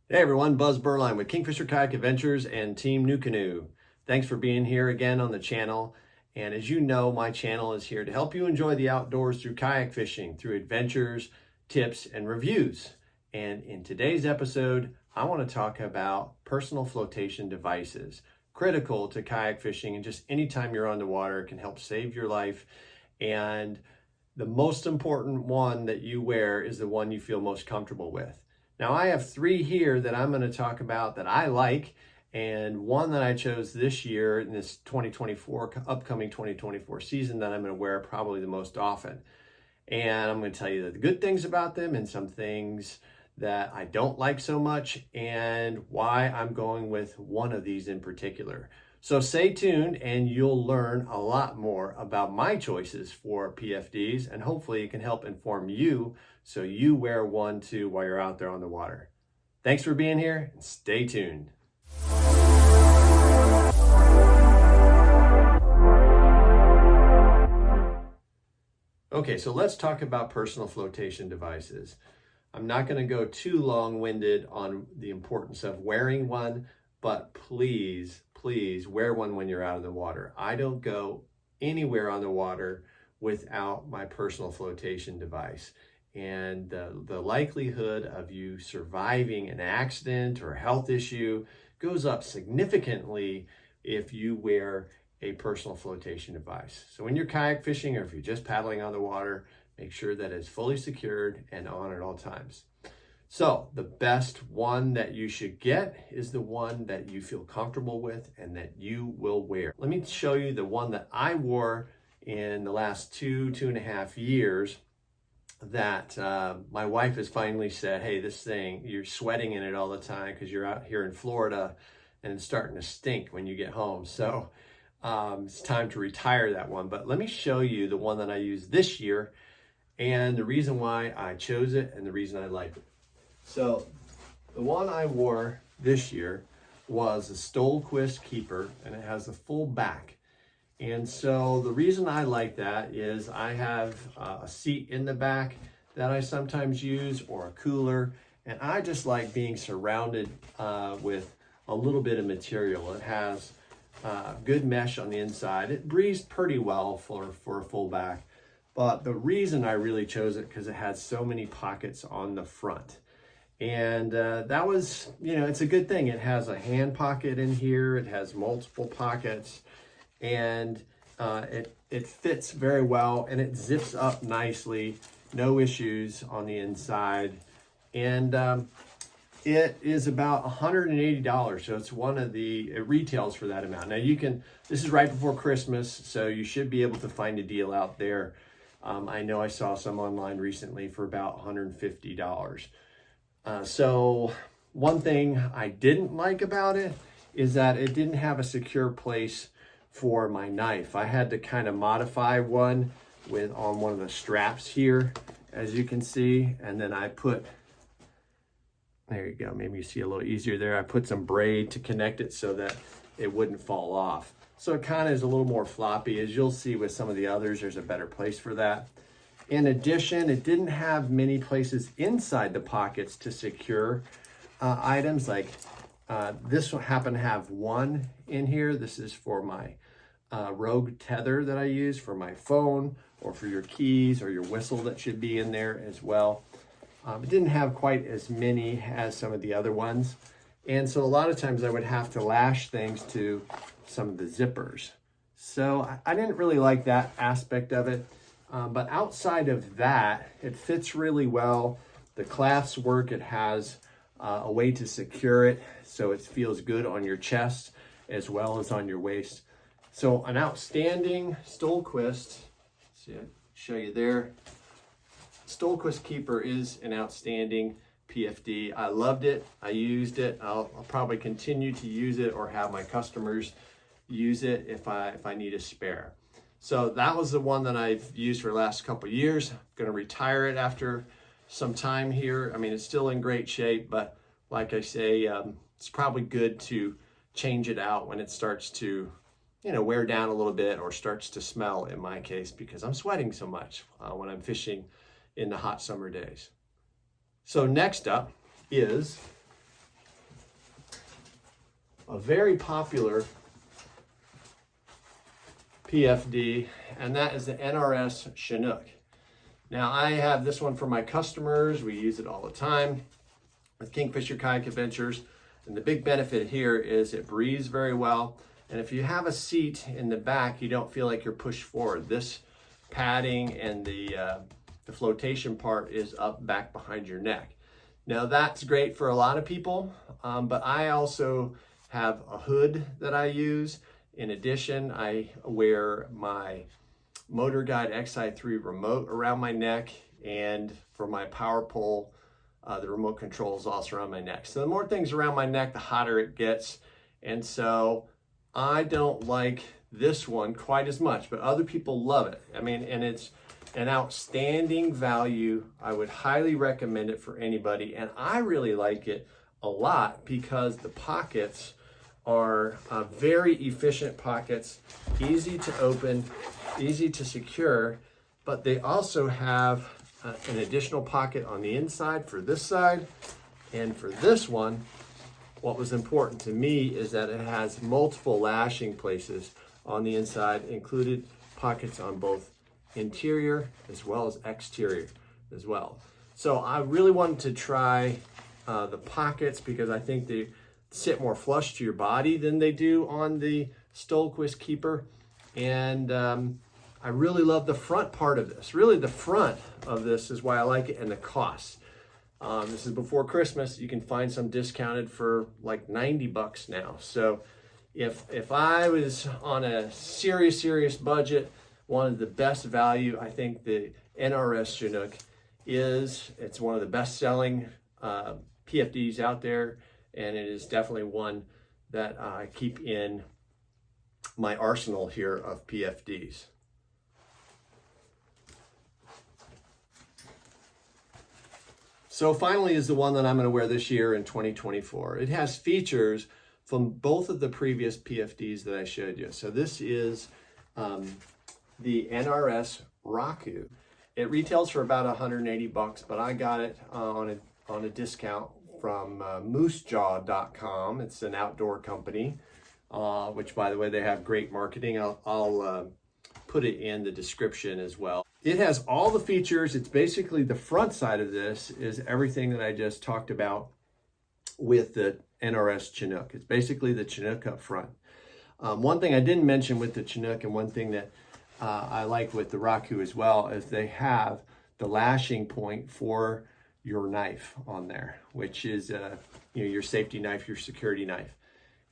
Hey everyone, Buzz Burline with Kingfisher Kayak Adventures and Team New Canoe. Thanks for being here again on the channel. And as you know, my channel is here to help you enjoy the outdoors through kayak fishing, through adventures, tips, and reviews. And in today's episode, I want to talk about personal flotation devices. Critical to kayak fishing, and just anytime you're on the water, it can help save your life. And the most important one that you wear is the one you feel most comfortable with. Now I have three here that I'm going to talk about that I like, and one that I chose this year in this upcoming 2024 season that I'm going to wear probably the most often. And I'm going to tell you the good things about them and some things that I don't like so much, and why I'm going with one of these in particular. So stay tuned and you'll learn a lot more about my choices for PFDs, and hopefully it can help inform you so you wear one too while you're out there on the water. Thanks for being here and stay tuned. Okay, so let's talk about personal flotation devices. I'm not going to go too long-winded on the importance of wearing one, but please wear one when you're out of the water. I don't go anywhere on the water without my personal flotation device. And the likelihood of you surviving an accident or a health issue goes up significantly if you wear a personal flotation device. So when you're kayak fishing, or if you're just paddling on the water, make sure that it's fully secured and on at all times. So the best one that you should get is the one that you feel comfortable with and that you will wear. Let me show you the one that I wore in the last two and a half years that my wife has finally said, hey, this thing, you're sweating in it all the time because you're out here in Florida and it's starting to stink when you get home. So it's time to retire that one. But let me show you the one that I used this year and the reason why I chose it and the reason I like it. So the one I wore this year was a Sto Quist Keeper, and it has a full back. And so the reason I like that is I have a seat in the back that I sometimes use, or a cooler, and I just like being surrounded with a little bit of material. It has good mesh on the inside. It breathes pretty well for a full back. But the reason I really chose it because it had so many pockets on the front. And that was, it's a good thing. It has a hand pocket in here. It has multiple pockets, and it fits very well, and it zips up nicely. No issues on the inside. And it is about $180. So it's it retails for that amount. Now this is right before Christmas, so you should be able to find a deal out there. I know I saw some online recently for about $150. So one thing I didn't like about it is that it didn't have a secure place for my knife. I had to kind of modify one on one of the straps here, as you can see, and then there you go, maybe you see a little easier there. I put some braid to connect it so that it wouldn't fall off. So it kind of is a little more floppy. As you'll see with some of the others, there's a better place for that. In addition, it didn't have many places inside the pockets to secure items. Like this one happened to have one in here. This is for my Rogue tether that I use for my phone, or for your keys or your whistle that should be in there as well. It didn't have quite as many as some of the other ones. And so a lot of times I would have to lash things to some of the zippers. So I didn't really like that aspect of it. But outside of that, it fits really well. The clasps work. It has a way to secure it so it feels good on your chest as well as on your waist. So an outstanding Sto Quist. See, I'll show you there. Sto Quist Keeper is an outstanding PFD. I loved it. I used it. I'll probably continue to use it, or have my customers use it if I need a spare. So that was the one that I've used for the last couple of years. I'm going to retire it after some time here. I mean, it's still in great shape, but like I say, it's probably good to change it out when it starts to, wear down a little bit, or starts to smell in my case, because I'm sweating so much when I'm fishing in the hot summer days. So next up is a very popular PFD, and that is the NRS Jinook. Now I have this one for my customers. We use it all the time with Kingfisher Kayak Adventures. And the big benefit here is it breathes very well. And if you have a seat in the back, you don't feel like you're pushed forward. This padding and the flotation part is up back behind your neck. Now that's great for a lot of people, but I also have a hood that I use. In addition, I wear my Motor Guide XI3 remote around my neck, and for my power pole, the remote control is also around my neck. So the more things around my neck, the hotter it gets. And so I don't like this one quite as much, but other people love it. I mean, and it's an outstanding value. I would highly recommend it for anybody. And I really like it a lot because the pockets are very efficient pockets, easy to open, easy to secure, but they also have an additional pocket on the inside for this side. And for this one, what was important to me is that it has multiple lashing places on the inside, included pockets on both interior as well as exterior as well. So I really wanted to try the pockets because I think they sit more flush to your body than they do on the Sto Quist Keeper. And I really love the front part of this. Really the front of this is why I like it, and the cost. This is before Christmas. You can find some discounted for like 90 bucks now. So if I was on a serious budget, wanted the best value, I think the NRS Jinook it's one of the best selling PFDs out there, and it is definitely one that I keep in my arsenal here of PFDs. So finally is the one that I'm going to wear this year in 2024. It has features from both of the previous PFDs that I showed you. So this is the NRS Raku. It retails for about 180 bucks, but I got it on a discount from moosejaw.com. It's an outdoor company, which, by the way, they have great marketing. I'll put it in the description as well. It has all the features. It's basically the front side of this is everything that I just talked about with the NRS Jinook. It's basically the Jinook up front. One thing I didn't mention with the Jinook, and one thing that I like with the Raku as well, is they have the lashing point for your knife on there, which is your safety knife, your security knife.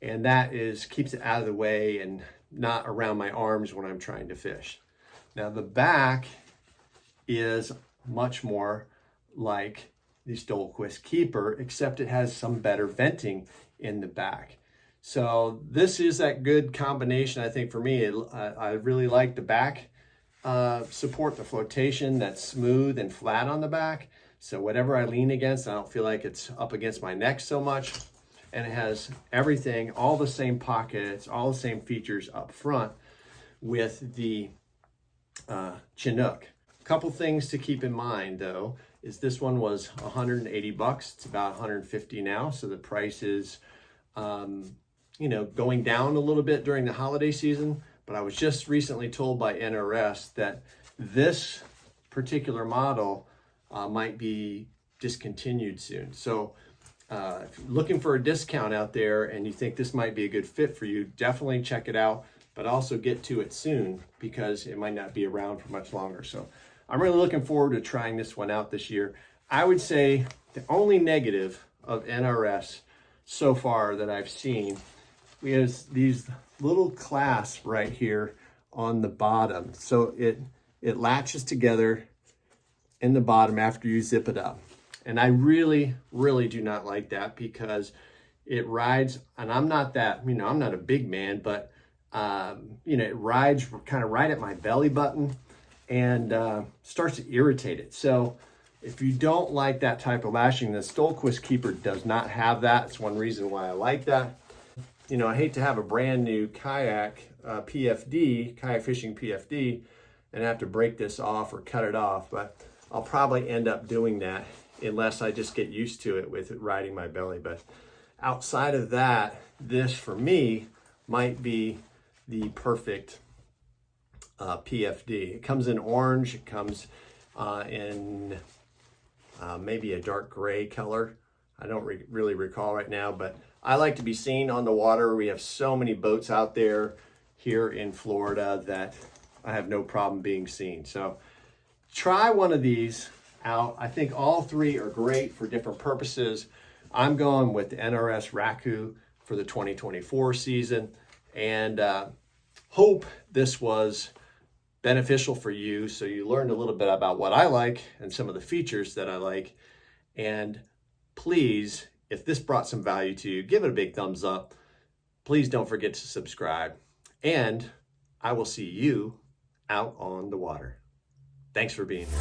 And that keeps it out of the way and not around my arms when I'm trying to fish. Now the back is much more like the Sto Quist Keeper, except it has some better venting in the back. So this is that good combination, I think, for me. I really like the back support, the flotation that's smooth and flat on the back. So whatever I lean against, I don't feel like it's up against my neck so much. And it has everything, all the same pockets, all the same features up front with the Jinook. A couple things to keep in mind, though, is this one was 180 bucks. It's about 150 now. So the price is, going down a little bit during the holiday season. But I was just recently told by NRS that this particular model might be discontinued soon. So if you're looking for a discount out there and you think this might be a good fit for you, definitely check it out, but also get to it soon because it might not be around for much longer. So I'm really looking forward to trying this one out this year. I would say the only negative of NRS so far that I've seen is these little clasps right here on the bottom. So it latches together in the bottom after you zip it up. And I really do not like that because it rides, and I'm not that, I'm not a big man, but it rides kind of right at my belly button and starts to irritate it. So if you don't like that type of lashing, the Sto Quist Keeper does not have that. It's one reason why I like that. I hate to have a brand new kayak PFD, kayak fishing PFD, and have to break this off or cut it off, but I'll probably end up doing that unless I just get used to it with it riding my belly. But outside of that, this for me might be the perfect PFD. It comes in orange, it comes in maybe a dark gray color. I don't really recall right now, but I like to be seen on the water. We have so many boats out there here in Florida that I have no problem being seen. So try one of these out. I think all three are great for different purposes. I'm going with the NRS Raku for the 2024 season, and hope this was beneficial for you, so you learned a little bit about what I like and some of the features that I like. And please, if this brought some value to you, give it a big thumbs up. Please don't forget to subscribe, and I will see you out on the water. Thanks for being here.